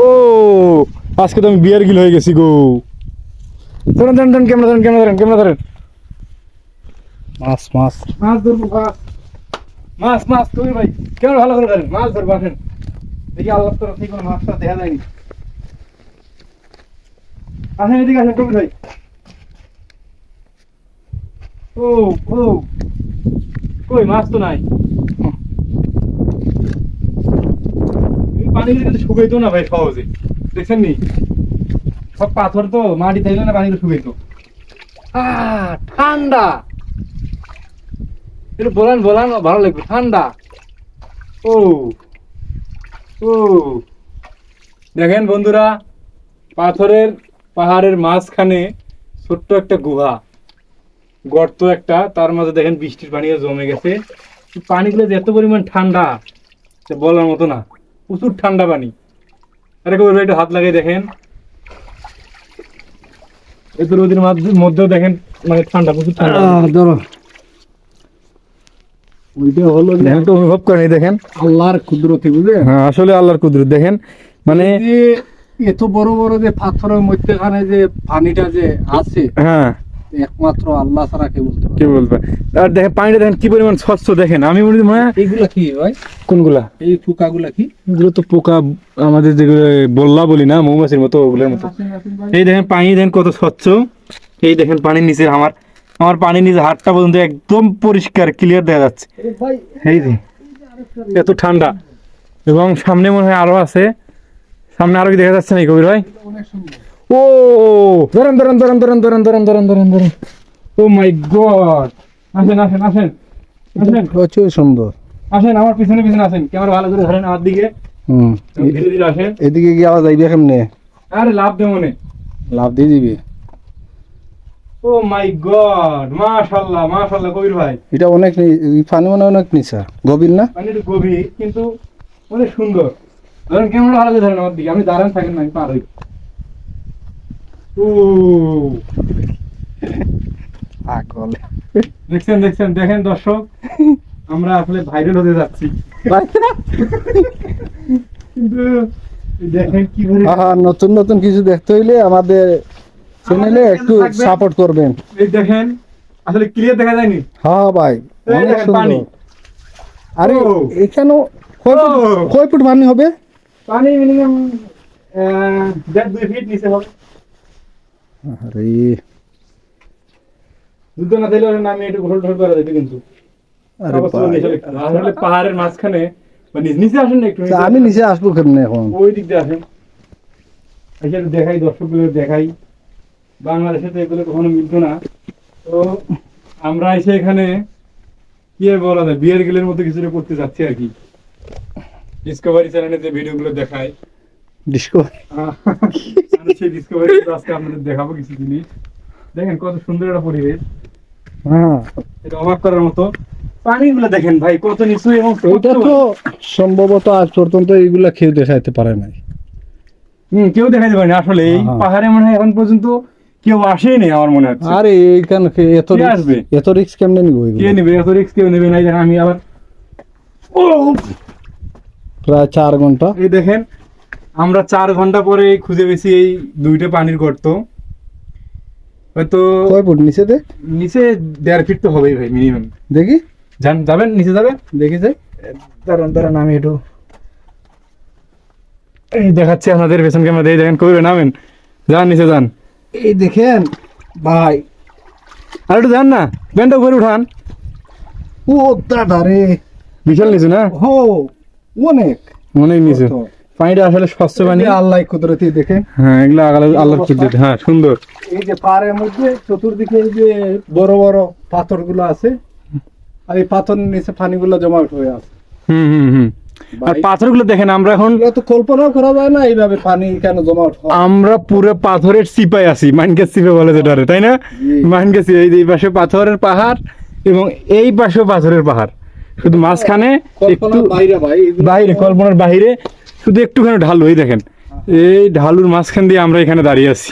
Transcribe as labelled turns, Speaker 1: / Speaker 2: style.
Speaker 1: ও আজকে তো আমি বিয়ার গিল হয়ে গেছি গো। ধরেন ধরেন ধরেন ক্যামেরা ধরেন ক্যামেরা ধরেন ক্যামেরা ধরেন। মাছ মাছ মাছ ধরবো মাছ মাছ মাছ তুমি ভাই কেমন ভালো করে ধরেন মাছ ধরবো আসেন দেখি আল্লাহ তরফ থেকে কোনো মাছটা দেখা যায়নি। আসেন এদিকে আসেন কবি ভাই। ও ও কই মাছ তো নাই। পানিগুলো কিন্তু শুকাইতো না ভাই সহজে দেখছেন নি সব পাথর তো মাটি থাকলে না পানিগুলো শুকাইতো। ঠান্ডা একটু বলান বলান ভালো লাগবে ঠান্ডা। ও ও দেখেন বন্ধুরা পাথরের পাহাড়ের মাঝখানে ছোট্ট একটা গুহা গর্ত একটা তার মাঝে দেখেন বৃষ্টির পানি জমে গেছে। পানিগুলো যে এত পরিমাণ ঠান্ডা বলার মতো না প্রচুর ঠান্ডা পানি। আরে কবির ভাই একটু হাত লাগিয়ে দেখেন এত রোদের মধ্যেও দেখেন মানে ঠান্ডা প্রচুর ঠান্ডা। ধরো ওইটা হলো দেখেন তো অনুভব করেন দেখেন আল্লাহর কুদরতি বুঝলেন। হ্যাঁ আসলে আল্লাহর কুদরত দেখেন মানে এত বড় বড় যে পাথরের মধ্যখানে যে পানিটা যে আছে হ্যাঁ একমাত্র আল্লাহ ছাড়া কে বলতে পারে কে বলবে। আর দেখেন পানিটা দেখেন কি পরিমাণ স্বচ্ছ দেখেন। আমি বলি মানে এইগুলা কি ভাই কোনগুলা এই পোকাগুলা কি এগুলো তো পোকা আমাদের যেগুলো বললা বলি না মৌমাছির মতো ওগুলোর মতো। এই দেখেন পানি দেখেন কত স্বচ্ছ। এই দেখেন পানির নিচে আমার আমার পানির নিচে হাতটা পর্যন্ত একদম পরিষ্কার ক্লিয়ার দেখা যাচ্ছে। এই যে এত ঠান্ডা এবং সামনে মনে হয় আরো আছে সামনে আরো কি দেখা যাচ্ছে না কবির ভাই। ও ধরেন ধরেন ধরেন ধরেন ধরেন ধরেন ধরেন ধরেন ধরেন ও মাই গড আসেন আসেন আসেন আসেন প্রচুর সুন্দর আসেন আমার পিছনে পিছনে আসেন ক্যামেরা ভালো করে ধরেন আমার দিকে ধীরে ধীরে আসেন এদিকে গিয়ে আওয়াজ আইবে কেমনে। আরে লাভ দে মনে লাভ দিয়ে দিবি। ও মাই গড মাশাআল্লাহ মাশাআল্লাহ কবির ভাই এটা অনেক পানি মনে অনেক নিচা গভীর না পানি একটু গভীর কিন্তু অনেক সুন্দর। ধরেন ক্যামেরা ভালো করে ধরেন আমার দিকে আমি দাঁড়ান থাকেন না আমি পার হই। ও দেখছেন দেখছেন দেখেন দর্শক আমরা আসলে ভাইরাল হতে যাচ্ছি কিন্তু দেখেন কি নতুন নতুন কিছু দেখতে হইলে আমাদের চ্যানেলে একটু সাপোর্ট করবেন। এই দেখেন আসলে ক্লিয়ার দেখা যায়নি। হ্যাঁ ভাই অনেক সুন্দর। আরে এখানে কয় ফুট পানি হবে? পানি মিনিমাম 1.5-2 ফিট নিচে হবে। আরে দুধ না দিলে আমি একটু ঘোল ঢোল করে দিই কিন্তু আসলে পাহাড়ের মাঝখানে মানে নিচে আসেন না একটু আমি নিচে আসবো কেমনে এখন ওই দিক দিয়ে আসেন এসে দেখাই দর্শকদের দেখাই বাংলাদেশে তো এগুলো কখনো মিলতো না। তো আমরা এসে এখানে কি আর বলা যায় বিয়ার গিলের মতো কিছুটা করতে যাচ্ছি আর কি। ডিসকভারি চ্যানেলে যে ভিডিওগুলো দেখায় সেই ডিসকভারি আজকে আপনাদের দেখাবো কিছু জিনিস। দেখেন কত সুন্দর একটা পরিবেশ হ্যাঁ এটা অবাক করার মতো। পানিগুলো দেখেন ভাই কত নিচু এবং এটা তো সম্ভবত আজ পর্যন্ত এইগুলা কেউ দেখাইতে পারে নাই। কেউ দেখাইতে পারেনি আসলে এই পাহাড়ে মনে হয় এখন পর্যন্ত কেউ আসেনি আমার মনে হচ্ছে। আরে এইখানে এত আসবে এত রিস্ক কেমনে নিব কে নেবে এত রিস্ক কেউ নেবে না। আমি আবার প্রায় 4 ঘন্টা এই দেখেন আমরা 4 ঘন্টা পরে খুঁজে পেয়েছি এই দুইটা পানির গর্ত। হয়তো কয় ফুট নিচে নিচে 1.5 ফিট তো হবেই ভাই মিনিমাম। দেখি যাবেন নিচে যাবেন দেখি যাই দাঁড়ান দাঁড়ান আমি একটু এই দেখাচ্ছি আপনাদের পেছন ক্যামেরা দিয়ে দেখেন কবির নামেন যান নিচে যান। এই দেখেন ভাই আর একটু যান না ব্যান্ডটা করে উঠান। ও দাঁড়ে বিশাল নিচু না হো অনেক অনেক নিচু পানিটা আসলে স্বচ্ছ পানি আল্লাহ কুদরতি দেখেন। হ্যাঁ এগুলো আল্লাহর কুদরতি হ্যাঁ সুন্দর। এই যে পাহাড়ের মধ্যে চতুর্দিকে এই যে বড় বড় পাথরগুলো আছে আর এই পাথর নিচে পানিগুলো জমা হয়ে আছে। আর পাথরগুলো দেখেন আমরা এখন তো কল্পনাও করা যায় না এইভাবে পানি কেন জমা হয়। আমরা পুরো পাথরের চিপায় আছি মাইনগাছ চিপে বলে যেটারে তাই না মাইনগাছ এই পাশে পাথরের পাহাড় এবং এই পাশে পাথরের পাহাড় শুধু মাঝখানে একটু বাইরে কল্পনার বাইরে শুধু একটুখানি ঢালু। এই দেখেন এই ঢালুর মাঝখান দিয়ে আমরা এখানে দাঁড়িয়ে আছি।